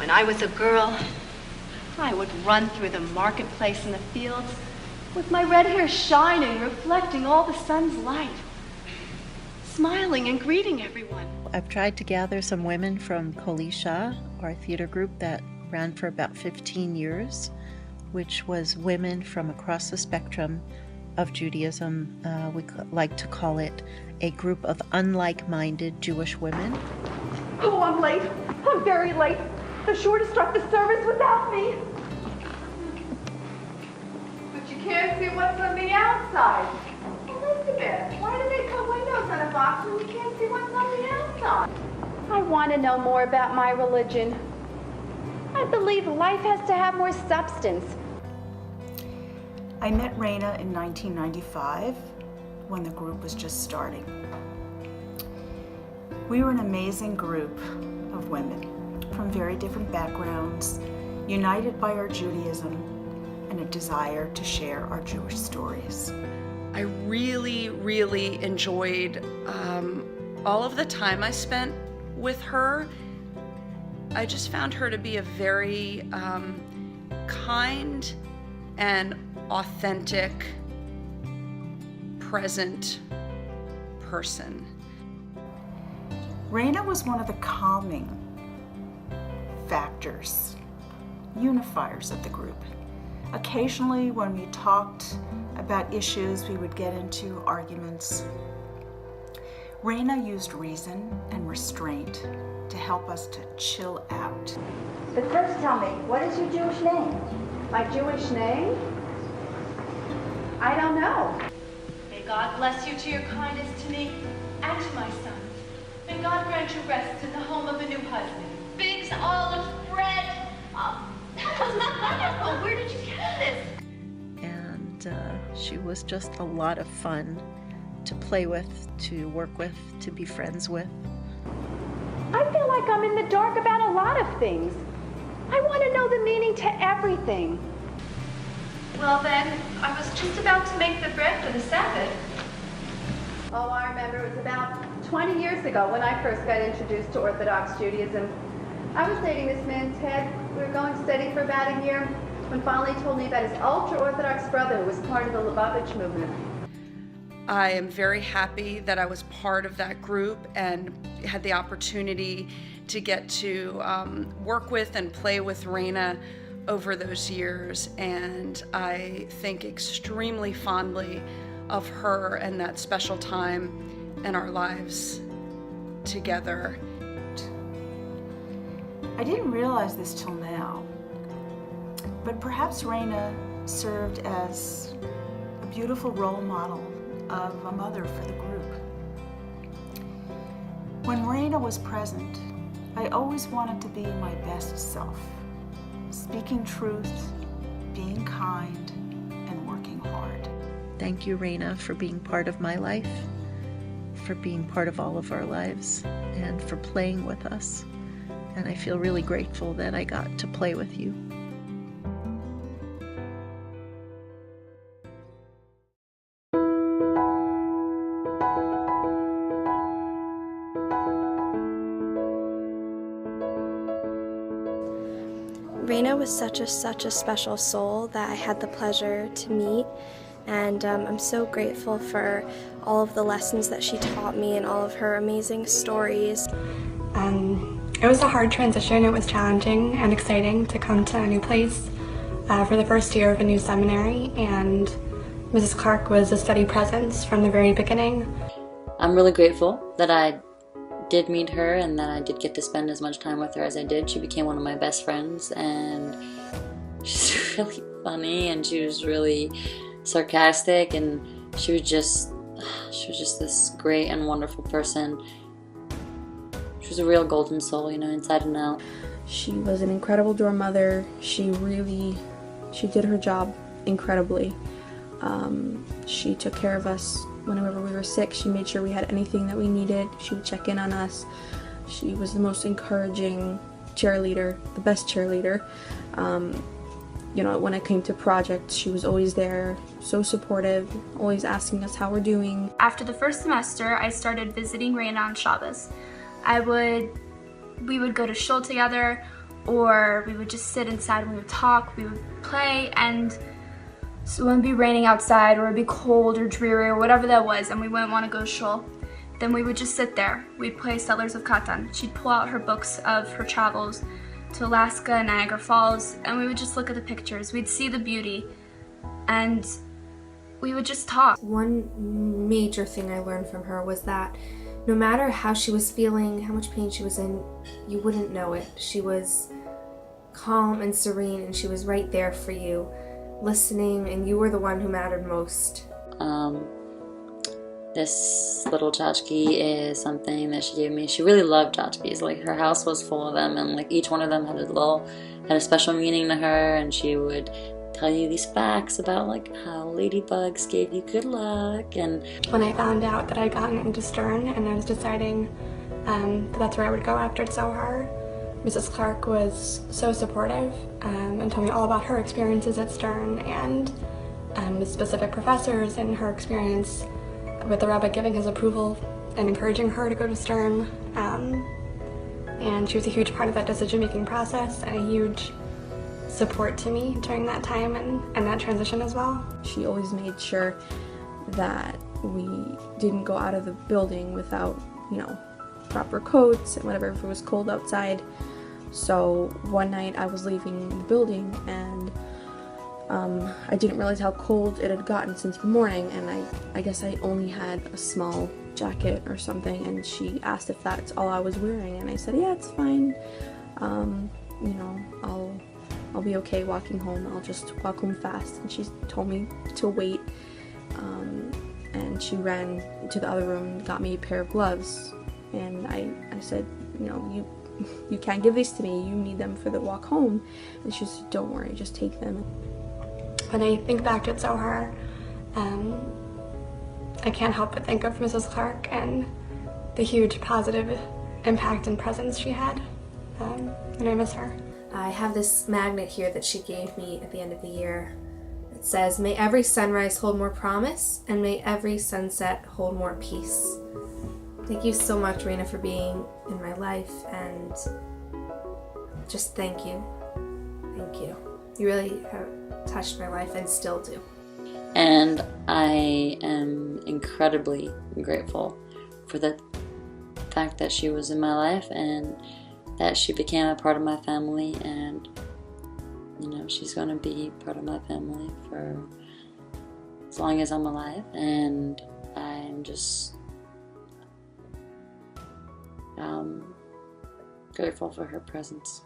When I was a girl, I would run through the marketplace and the fields with my red hair shining, reflecting all the sun's light, smiling and greeting everyone. I've tried to gather some women from Kol Isha, our theater group that ran for about 15 years, which was women from across the spectrum of Judaism. We like to call it a group of unlike-minded Jewish women. Oh, I'm late. I'm very late. The shore struck the service without me. But you can't see what's on the outside. Elizabeth, why do they put windows on a box when you can't see what's on the outside? I want to know more about my religion. I believe life has to have more substance. I met Rayna in 1995 when the group was just starting. We were an amazing group of women from very different backgrounds, united by our Judaism and a desire to share our Jewish stories. I really, really enjoyed all of the time I spent with her. I just found her to be a very kind and authentic, present person. Rayna was one of the calming factors, unifiers of the group. Occasionally when we talked about issues, we would get into arguments. Rayna used reason and restraint to help us to chill out. But first tell me, what is your Jewish name? My Jewish name? I don't know. May God bless you to your kindness to me and to my son. May God grant you rest in the home of a new husband. Figs, olives, bread. Oh, that was wonderful. Where did you get this? And she was just a lot of fun to play with, to work with, to be friends with. I feel like I'm in the dark about a lot of things. I want to know the meaning to everything. Well then, I was just about to make the bread for the Sabbath. Oh, I remember it was about 20 years ago when I first got introduced to Orthodox Judaism. I was dating this man, Ted. We were going steady for about a year when finally he told me about his ultra-Orthodox brother who was part of the Lubavitch movement. I am very happy that I was part of that group and had the opportunity to get to work with and play with Rayna over those years, and I think extremely fondly of her and that special time in our lives together. I didn't realize this till now, but perhaps Rayna served as a beautiful role model of a mother for the group. When Rayna was present, I always wanted to be my best self, speaking truth, being kind, and working hard. Thank you, Rayna, for being part of my life, for being part of all of our lives, and for playing with us. And I feel really grateful that I got to play with you. Rayna was such a special soul that I had the pleasure to meet, and I'm so grateful for all of the lessons that she taught me and all of her amazing stories. It was a hard transition. It was challenging and exciting to come to a new place for the first year of a new seminary, and Mrs. Clark was a steady presence from the very beginning. I'm really grateful that I did meet her and that I did get to spend as much time with her as I did. She became one of my best friends, and she's really funny, and she was really sarcastic, and she was just this great and wonderful person. She was a real golden soul, you know, inside and out. She was an incredible dorm mother. She did her job incredibly. She took care of us whenever we were sick. She made sure we had anything that we needed. She would check in on us. She was the most encouraging cheerleader, the best cheerleader. You know, when it came to projects, she was always there, so supportive, always asking us how we're doing. After the first semester, I started visiting Rayna on Shabbos. We would go to shul together, or we would just sit inside and we would talk, we would play, and so it wouldn't be raining outside or it would be cold or dreary or whatever that was and we wouldn't want to go shul. Then we would just sit there. We'd play Settlers of Catan. She'd pull out her books of her travels to Alaska and Niagara Falls, and we would just look at the pictures. We'd see the beauty, and we would just talk. One major thing I learned from her was that no matter how she was feeling, how much pain she was in, you wouldn't know it. She was calm and serene, and she was right there for you, listening, and you were the one who mattered most. This little tchotchke is something that she gave me. She really loved tchotchkes. Like, her house was full of them, and like each one of them had a special meaning to her, and she would tell you these facts about like how ladybugs gave you good luck. And when I found out that I'd gotten into Stern and I was deciding that's where I would go after Tzohar, Mrs. Clark was so supportive and told me all about her experiences at Stern and the specific professors and her experience with the rabbi giving his approval and encouraging her to go to Stern. And she was a huge part of that decision-making process and a huge support to me during that time and that transition as well. She always made sure that we didn't go out of the building without, proper coats and whatever if it was cold outside. So one night I was leaving the building and I didn't realize how cold it had gotten since the morning, and I guess I only had a small jacket or something, and she asked if that's all I was wearing, and I said, yeah, it's fine. I'll be okay walking home. I'll just walk home fast. And she told me to wait, and she ran to the other room and got me a pair of gloves, and I said, you can't give these to me, you need them for the walk home. And she said, don't worry, just take them. When I think back to Tzohar, I can't help but think of Mrs. Clark and the huge positive impact and presence she had, and I miss her. I have this magnet here that she gave me at the end of the year. It says, may every sunrise hold more promise, and may every sunset hold more peace. Thank you so much, Rayna, for being in my life, and just thank you. Thank you. You really have touched my life and still do. And I am incredibly grateful for the fact that she was in my life and that she became a part of my family, and she's going to be part of my family for as long as I'm alive, and I'm just grateful for her presence.